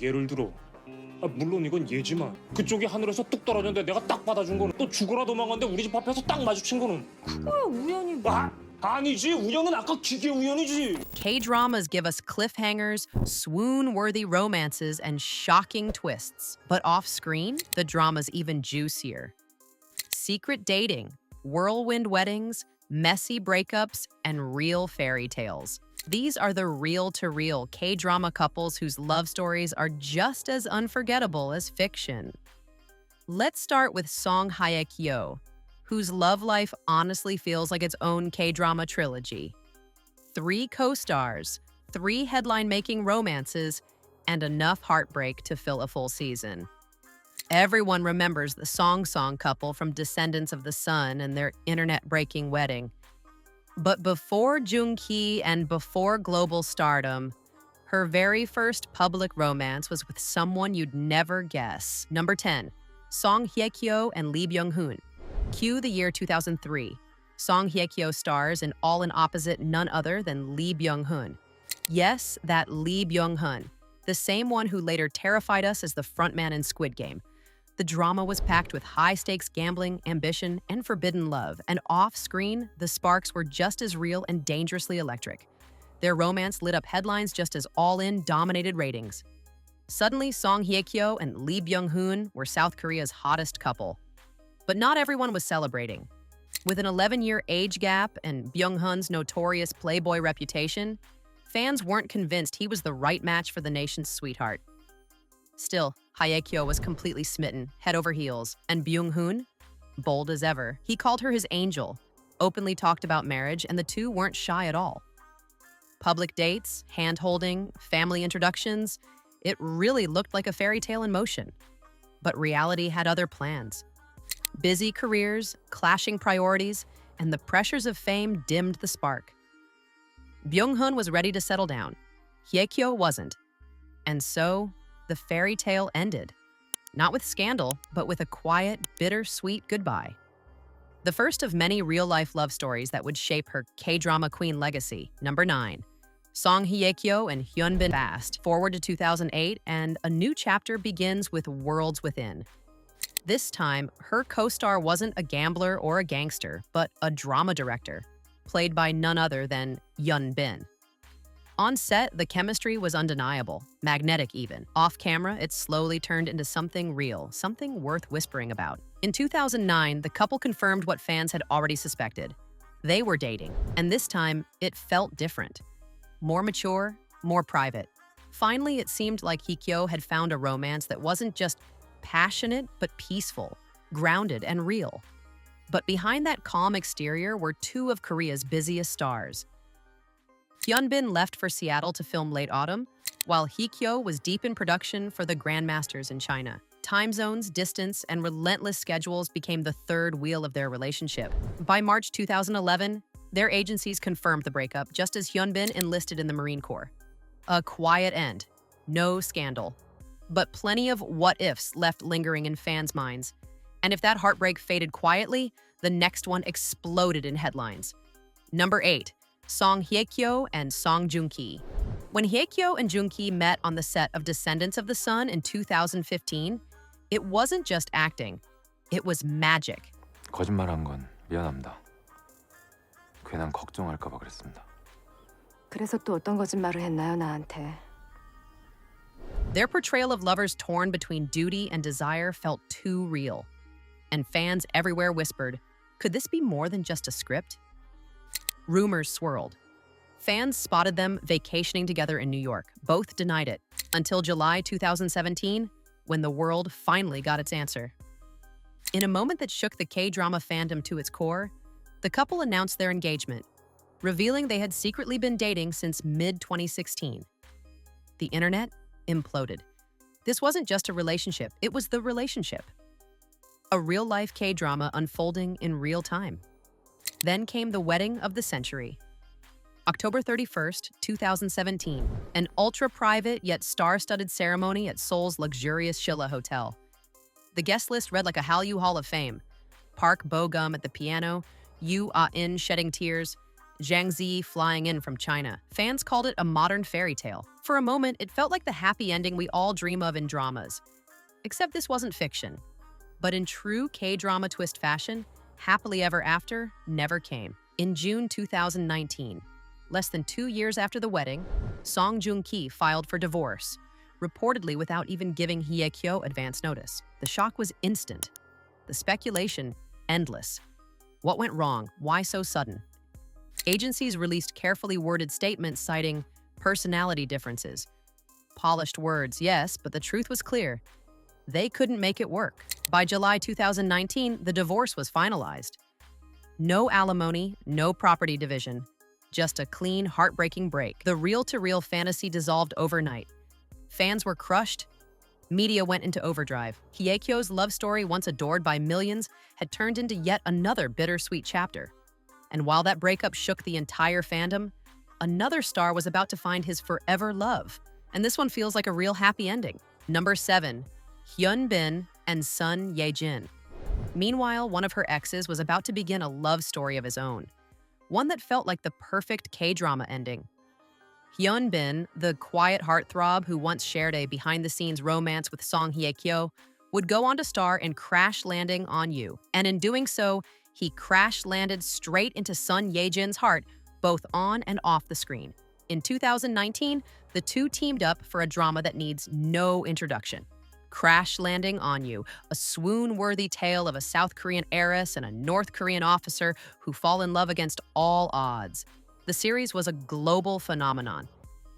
예를 들어 물론 이건 예지만 그쪽이 하늘에서 뚝 떨어졌는데 내가 딱 받아준 거는 또 죽어라 도망갔는데 우리 집 앞에서 딱 마주친 거는 그거야 우연히 뭐. 아니지 우연은 아까 기계 우연이지. K-dramas give us cliffhangers, swoon-worthy romances, and shocking twists. But off-screen, the drama's even juicier. Secret dating, whirlwind weddings, messy breakups, and real fairy tales. These are the real-to-real K-drama couples whose love stories are just as unforgettable as fiction. Let's start with Song Hye-kyo, whose love life honestly feels like its own K-drama trilogy. 3 co-stars, 3 headline-making romances, and enough heartbreak to fill a full season. Everyone remembers the Song couple from Descendants of the Sun and their internet-breaking wedding. But before Joong-ki and before global stardom, her very first public romance was with someone you'd never guess. Number 10, Song Hye-kyo and Lee Byung-hun. Cue the year 2003. Song Hye-kyo stars in All in Opposite none other than Lee Byung-hun. Yes, that Lee Byung-hun, the same one who later terrified us as the frontman in Squid Game. The drama was packed with high-stakes gambling, ambition, and forbidden love, and off-screen, the sparks were just as real and dangerously electric. Their romance lit up headlines just as All In dominated ratings. Suddenly, Song Hye-kyo and Lee Byung-hun were South Korea's hottest couple. But not everyone was celebrating. With an 11-year age gap and Byung-hun's notorious playboy reputation, fans weren't convinced he was the right match for the nation's sweetheart. Still, Hye-kyo was completely smitten, head over heels, and Byung-hun, bold as ever, he called her his angel, openly talked about marriage, and the two weren't shy at all. Public dates, hand-holding, family introductions, it really looked like a fairy tale in motion. But reality had other plans. Busy careers, clashing priorities, and the pressures of fame dimmed the spark. Byung-hun was ready to settle down. Hye-kyo wasn't. And so, the fairy tale ended. Not with scandal, but with a quiet, bittersweet goodbye. The first of many real-life love stories that would shape her K-drama queen legacy. Number 9. Song Hye-kyo and Hyun Bin fast forward to 2008, and a new chapter begins with Worlds Within. This time, her co-star wasn't a gambler or a gangster, but a drama director, played by none other than Hyun Bin. On set, the chemistry was undeniable, magnetic even. Off camera, it slowly turned into something real, something worth whispering about. In 2009, the couple confirmed what fans had already suspected. They were dating, and this time, it felt different. More mature, more private. Finally, it seemed like Hye-kyo had found a romance that wasn't just passionate, but peaceful, grounded, and real. But behind that calm exterior were 2 of Korea's busiest stars. Hyun Bin left for Seattle to film Late Autumn, while Hye-kyo was deep in production for the Grandmasters in China. Time zones, distance, and relentless schedules became the third wheel of their relationship. By March 2011, their agencies confirmed the breakup, just as Hyun Bin enlisted in the Marine Corps. A quiet end, no scandal, but plenty of what-ifs left lingering in fans' minds. And if that heartbreak faded quietly, the next one exploded in headlines. Number 8. Song Hye-kyo and Song Joong-ki. When Hye-kyo and Joong-ki met on the set of Descendants of the Sun in 2015, it wasn't just acting, it was magic. 거짓말한 건 미안합니다. 괜한 걱정할까 봐 그랬습니다. 그래서 또 어떤 거짓말을 했나요, 나한테? Their portrayal of lovers torn between duty and desire felt too real. And fans everywhere whispered, could this be more than just a script? Rumors swirled. Fans spotted them vacationing together in New York. Both denied it. Until July 2017, when the world finally got its answer. In a moment that shook the K-drama fandom to its core, the couple announced their engagement, revealing they had secretly been dating since mid-2016. The internet imploded. This wasn't just a relationship, it was the relationship. A real-life K-drama unfolding in real time. Then came the wedding of the century. October 31st, 2017, an ultra-private yet star-studded ceremony at Seoul's luxurious Shilla Hotel. The guest list read like a Hallyu Hall of Fame. Park Bo-gum at the piano, Yoo Ah-in shedding tears, Jiangxi flying in from China. Fans called it a modern fairy tale. For a moment, it felt like the happy ending we all dream of in dramas. Except this wasn't fiction. But in true K-drama twist fashion, happily ever after never came. In June 2019, less than 2 years after the wedding, Song Joong-ki filed for divorce, reportedly without even giving Hye-kyo advance notice. The shock was instant. The speculation, endless. What went wrong? Why so sudden? Agencies released carefully worded statements citing personality differences. Polished words, yes, but the truth was clear. They couldn't make it work. By July 2019, the divorce was finalized. No alimony, no property division, just a clean, heartbreaking break. The reel-to-reel fantasy dissolved overnight. Fans were crushed. Media went into overdrive. Hye-kyo's love story, once adored by millions, had turned into yet another bittersweet chapter. And while that breakup shook the entire fandom, another star was about to find his forever love. And this one feels like a real happy ending. Number 7, Hyun Bin Son Ye-jin. Meanwhile, one of her exes was about to begin a love story of his own. One that felt like the perfect K-drama ending. Hyun Bin, the quiet heartthrob who once shared a behind-the-scenes romance with Song Hye-kyo, would go on to star in Crash Landing on You. And in doing so, he crash-landed straight into Son Ye-jin's heart, both on and off the screen. In 2019, the two teamed up for a drama that needs no introduction. Crash Landing on You, a swoon-worthy tale of a South Korean heiress and a North Korean officer who fall in love against all odds. The series was a global phenomenon.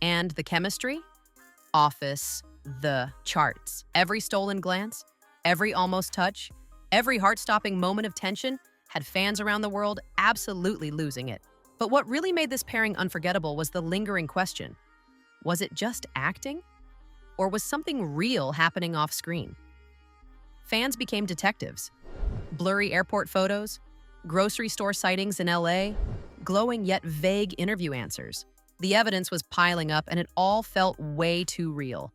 And the chemistry? Office, the charts. Every stolen glance, every almost touch, every heart-stopping moment of tension had fans around the world absolutely losing it. But what really made this pairing unforgettable was the lingering question. Was it just acting? Or was something real happening off-screen? Fans became detectives. Blurry airport photos, grocery store sightings in LA, glowing yet vague interview answers. The evidence was piling up and it all felt way too real.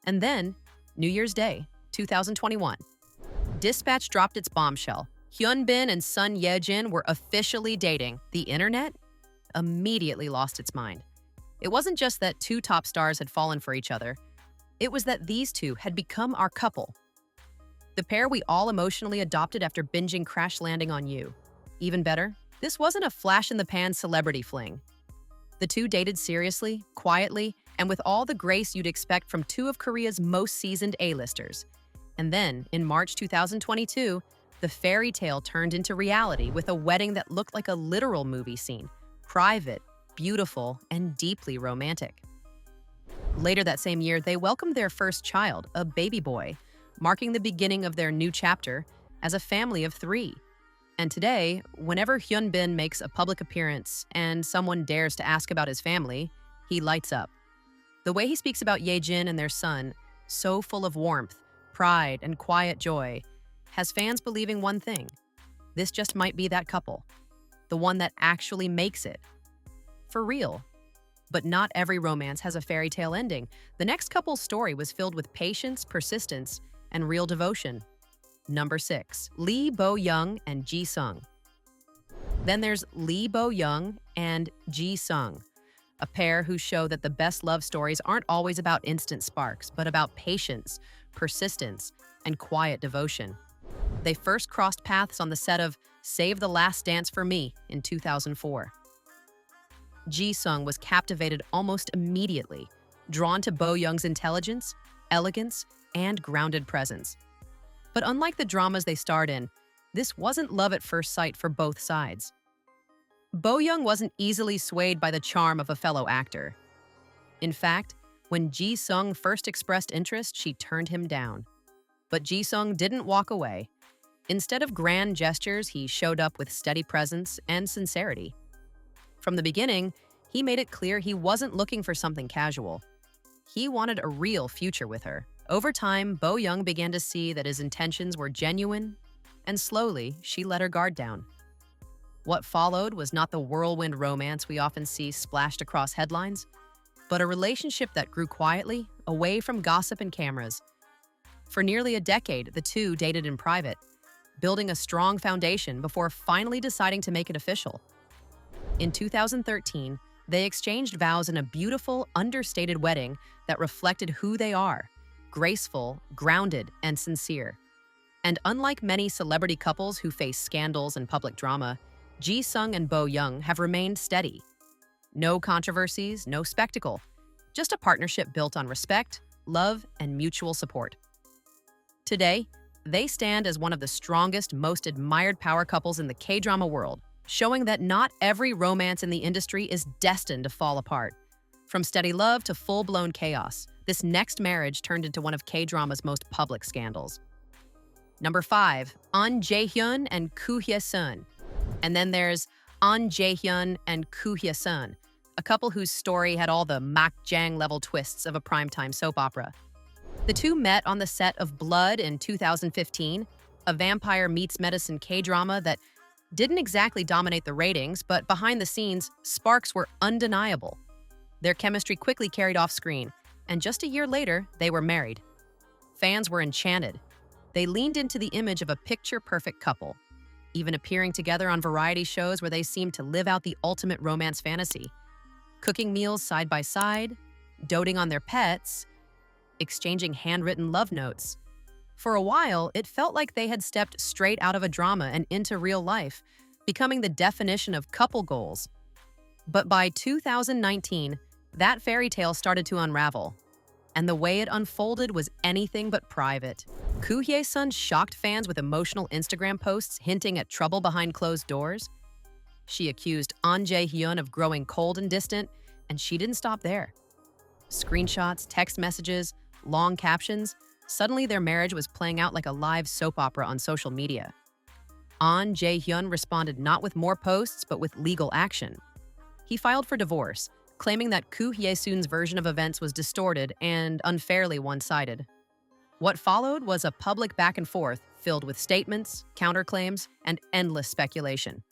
And then, New Year's Day, 2021. Dispatch dropped its bombshell. Hyun Bin and Son Ye-jin were officially dating. The internet immediately lost its mind. It wasn't just that two top stars had fallen for each other. It was that these two had become our couple. The pair we all emotionally adopted after binging Crash Landing on You. Even better, this wasn't a flash-in-the-pan celebrity fling. The two dated seriously, quietly, and with all the grace you'd expect from two of Korea's most seasoned A-listers. And then, in March 2022, the fairy tale turned into reality with a wedding that looked like a literal movie scene. Private, beautiful, and deeply romantic. Later that same year, they welcomed their first child, a baby boy, marking the beginning of their new chapter as a family of 3. And today, whenever Hyun Bin makes a public appearance and someone dares to ask about his family, he lights up. The way he speaks about Ye-jin and their son, so full of warmth, pride, and quiet joy, has fans believing one thing. This just might be that couple. The one that actually makes it. For real. But not every romance has a fairy tale ending. The next couple's story was filled with patience, persistence, and real devotion. Number 6, Lee Bo-young and Ji-sung. Then there's Lee Bo-young and Ji-sung, a pair who show that the best love stories aren't always about instant sparks, but about patience, persistence, and quiet devotion. They first crossed paths on the set of Save the Last Dance for Me in 2004. Ji-sung was captivated almost immediately, drawn to Bo-young's intelligence, elegance, and grounded presence. But unlike the dramas they starred in, this wasn't love at first sight for both sides. Bo-young wasn't easily swayed by the charm of a fellow actor. In fact, when Ji-sung first expressed interest, she turned him down. But Ji-sung didn't walk away. Instead of grand gestures, he showed up with steady presence and sincerity. From the beginning, he made it clear he wasn't looking for something casual. He wanted a real future with her. Over time, Bo-young began to see that his intentions were genuine, and slowly, she let her guard down. What followed was not the whirlwind romance we often see splashed across headlines, but a relationship that grew quietly, away from gossip and cameras. For nearly a decade, the two dated in private, building a strong foundation before finally deciding to make it official. In 2013, they exchanged vows in a beautiful, understated wedding that reflected who they are: graceful, grounded, and sincere. And unlike many celebrity couples who face scandals and public drama, Ji-sung and Bo-young have remained steady. No controversies, no spectacle, just a partnership built on respect, love, and mutual support. Today, they stand as one of the strongest, most admired power couples in the K-drama world, showing that not every romance in the industry is destined to fall apart. From steady love to full-blown chaos, this next marriage turned into one of K-drama's most public scandals. Number 5, Ahn Jae-hyun and Ku Hye-sun. And then there's Ahn Jae-hyun and Ku Hye-sun, a couple whose story had all the makjang-level twists of a primetime soap opera. The two met on the set of Blood in 2015, a vampire meets medicine K-drama that didn't exactly dominate the ratings, but behind the scenes, sparks were undeniable. Their chemistry quickly carried off screen, and just a year later, they were married. Fans were enchanted. They leaned into the image of a picture-perfect couple, even appearing together on variety shows where they seemed to live out the ultimate romance fantasy, cooking meals side by side, doting on their pets, exchanging handwritten love notes. For a while, it felt like they had stepped straight out of a drama and into real life, becoming the definition of couple goals. But by 2019, that fairy tale started to unravel, and the way it unfolded was anything but private. Ku Hye-sun shocked fans with emotional Instagram posts hinting at trouble behind closed doors. She accused Ahn Jae-hyun of growing cold and distant, and she didn't stop there. Screenshots, text messages, long captions, suddenly their marriage was playing out like a live soap opera on social media. Ahn Jae-hyun responded not with more posts, but with legal action. He filed for divorce, claiming that Ku Hye-sun's version of events was distorted and unfairly one-sided. What followed was a public back and forth filled with statements, counterclaims, and endless speculation.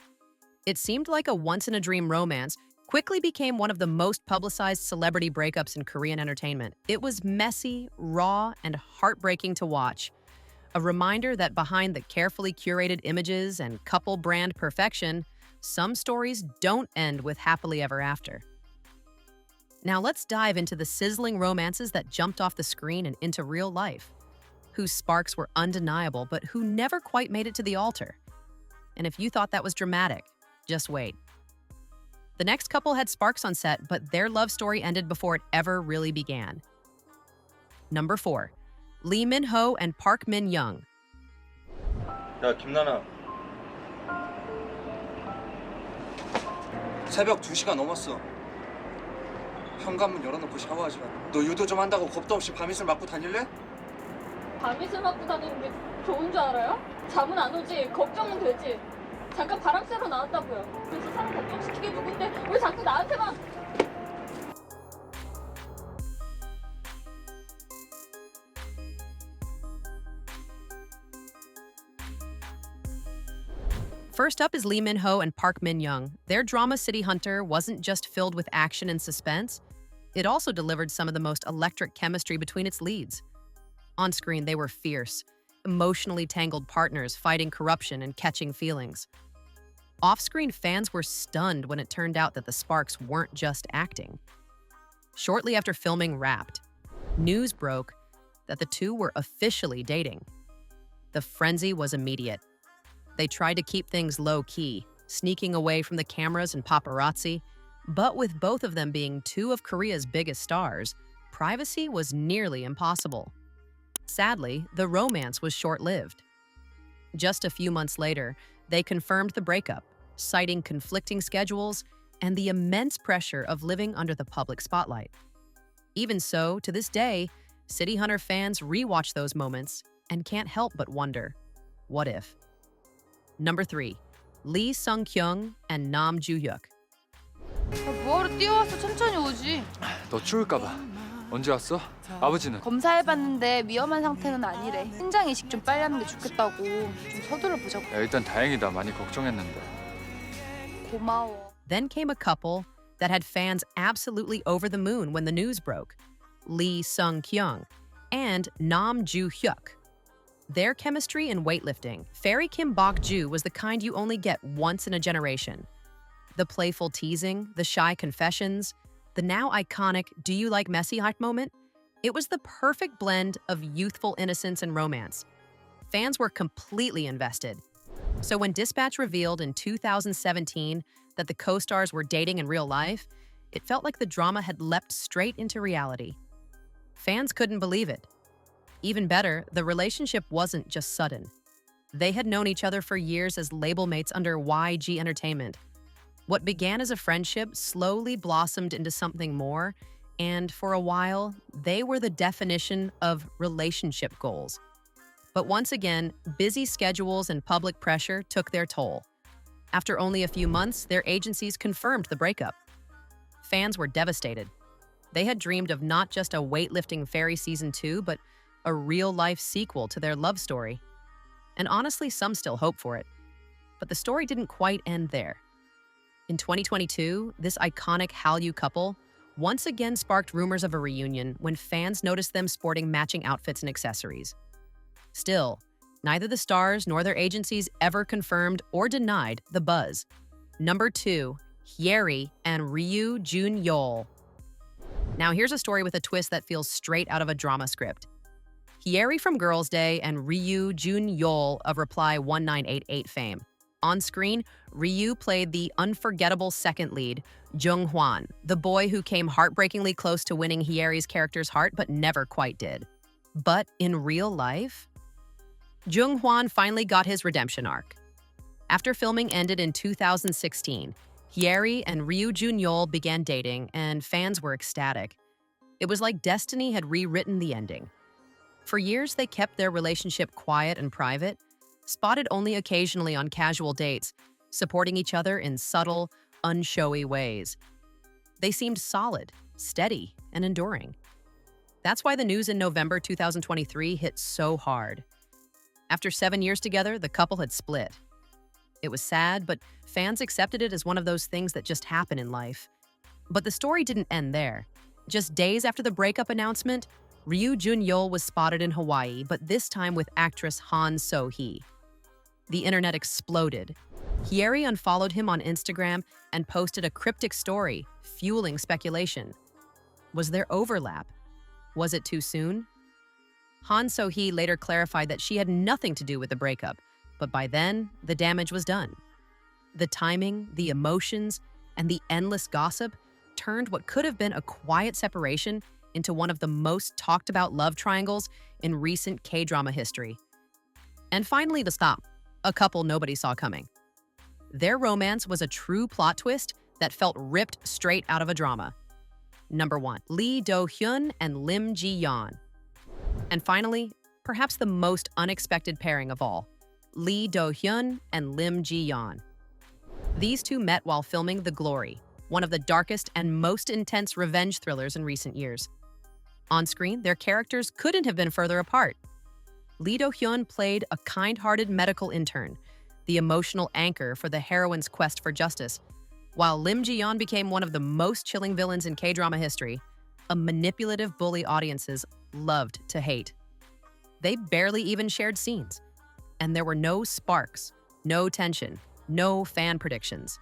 It seemed like a once-in-a-dream romance quickly became one of the most publicized celebrity breakups in Korean entertainment. It was messy, raw, and heartbreaking to watch. A reminder that behind the carefully curated images and couple brand perfection, some stories don't end with happily ever after. Now let's dive into the sizzling romances that jumped off the screen and into real life, whose sparks were undeniable but who never quite made it to the altar. And if you thought that was dramatic, just wait. The next couple had sparks on set, but their love story ended before it ever really began. Number 4, Lee Min-ho and Park Min-young. 야 김나나 새벽 2시가 넘었어. 현관문 열어놓고 샤워하지 마. 너 유도 좀 한다고 겁도 없이 밤이슬 맞고 다닐래? 밤이슬 맞고 다니는 게 좋은 줄 알아요? 잠은 안 오지, 걱정은 되지. 잠깐 바람 쐬러 나왔다고요. 그래서 사람 걱정시키게 누군데 왜 자꾸 나한테만... First up is Lee Min-ho and Park Min-young. Their drama City Hunter wasn't just filled with action and suspense, it also delivered some of the most electric chemistry between its leads. On screen, they were fierce, emotionally tangled partners fighting corruption and catching feelings. Off-screen, fans were stunned when it turned out that the sparks weren't just acting. Shortly after filming wrapped, news broke that the two were officially dating. The frenzy was immediate. They tried to keep things low-key, sneaking away from the cameras and paparazzi, but with both of them being two of Korea's biggest stars, privacy was nearly impossible. Sadly, the romance was short-lived. Just a few months later, they confirmed the breakup, citing conflicting schedules and the immense pressure of living under the public spotlight. Even so, to this day, City Hunter fans rewatch those moments and can't help but wonder, what if? Number 3, Lee Sung-kyung and Nam Joo-hyuk. 뭐하러 뛰어와서 천천히 오지. 너 추울까봐. 언제 왔어? 아버지는? 검사해봤는데 위험한 상태는 아니래. 신장 이식 좀 빨리 하는 게 좋겠다고. 좀 서둘러 보자고. 야, 일단 다행이다. 많이 걱정했는데. 고마워. Then came a couple that had fans absolutely over the moon when the news broke: Lee Sung-kyung and Nam Joo-hyuk. Their chemistry in weightlifting, Fairy Kim Bok-ju, was the kind you only get once in a generation. The playful teasing, the shy confessions, the now iconic "do you like messy" hype moment? It was the perfect blend of youthful innocence and romance. Fans were completely invested. So when Dispatch revealed in 2017 that the co-stars were dating in real life, it felt like the drama had leapt straight into reality. Fans couldn't believe it. Even better, the relationship wasn't just sudden. They had known each other for years as label mates under YG Entertainment. What began as a friendship slowly blossomed into something more, and for a while, they were the definition of relationship goals. But once again, busy schedules and public pressure took their toll. After only a few months, their agencies confirmed the breakup. Fans were devastated. They had dreamed of not just a weightlifting fairy season 2, but a real-life sequel to their love story. And honestly, some still hope for it. But the story didn't quite end there. In 2022, this iconic Hallyu couple once again sparked rumors of a reunion when fans noticed them sporting matching outfits and accessories. Still, neither the stars nor their agencies ever confirmed or denied the buzz. Number 2, Hyeri and Ryu Jun-yeol. Now here's a story with a twist that feels straight out of a drama script. Hyeri from Girls' Day and Ryu Jun-yeol of Reply 1988 fame. On screen, Ryu played the unforgettable second lead, Jung-hwan, the boy who came heartbreakingly close to winning Hyeri's character's heart but never quite did. But in real life, Jung-hwan finally got his redemption arc. After filming ended in 2016, Hyeri and Ryu Jun-yeol began dating, and fans were ecstatic. It was like destiny had rewritten the ending. For years, they kept their relationship quiet and private, spotted only occasionally on casual dates, supporting each other in subtle, unshowy ways. They seemed solid, steady, and enduring. That's why the news in November 2023 hit so hard. After 7 years together, the couple had split. It was sad, but fans accepted it as one of those things that just happen in life. But the story didn't end there. Just days after the breakup announcement, Ryu Jun-yeol was spotted in Hawaii, but this time with actress Han So-hee. The internet exploded. Hyeri unfollowed him on Instagram and posted a cryptic story, fueling speculation. Was there overlap? Was it too soon? Han So-hee later clarified that she had nothing to do with the breakup, but by then, the damage was done. The timing, the emotions, and the endless gossip turned what could have been a quiet separation into one of the most talked about love triangles in recent K-drama history. And finally, to stop, a couple nobody saw coming. Their romance was a true plot twist that felt ripped straight out of a drama. Number 1, Lee Do-hyun and Lim Ji-yeon. And finally, perhaps the most unexpected pairing of all, Lee Do-hyun and Lim Ji-yeon. These two met while filming The Glory, one of the darkest and most intense revenge thrillers in recent years. On screen, their characters couldn't have been further apart. Lee Do-hyun played a kind-hearted medical intern, the emotional anchor for the heroine's quest for justice, while Lim Ji-yeon became one of the most chilling villains in K-drama history, a manipulative bully audiences loved to hate. They barely even shared scenes, and there were no sparks, no tension, no fan predictions,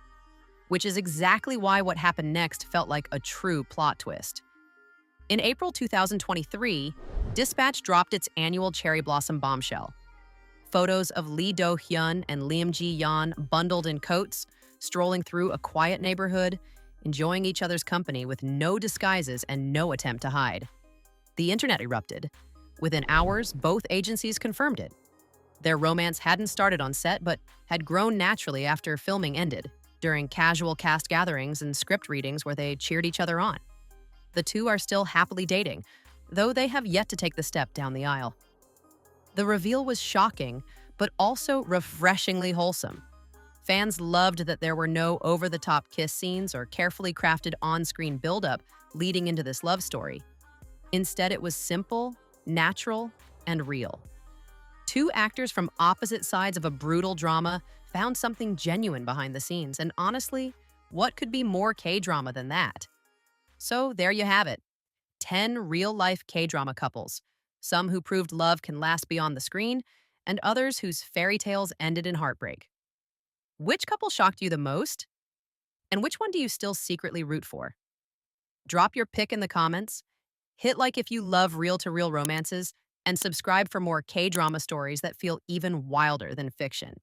which is exactly why what happened next felt like a true plot twist. In April 2023, Dispatch dropped its annual cherry blossom bombshell. Photos of Lee Do-hyun and Lim Ji-yeon bundled in coats, strolling through a quiet neighborhood, enjoying each other's company with no disguises and no attempt to hide. The internet erupted. Within hours, both agencies confirmed it. Their romance hadn't started on set, but had grown naturally after filming ended, during casual cast gatherings and script readings where they cheered each other on. The two are still happily dating, though they have yet to take the step down the aisle. The reveal was shocking, but also refreshingly wholesome. Fans loved that there were no over-the-top kiss scenes or carefully crafted on-screen build-up leading into this love story. Instead, it was simple, natural, and real. Two actors from opposite sides of a brutal drama found something genuine behind the scenes, and honestly, what could be more K-drama than that? So there you have it. 10 real-life K-drama couples, some who proved love can last beyond the screen, and others whose fairy tales ended in heartbreak. Which couple shocked you the most? And which one do you still secretly root for? Drop your pick in the comments, hit like if you love reel-to-reel romances, and subscribe for more K-drama stories that feel even wilder than fiction.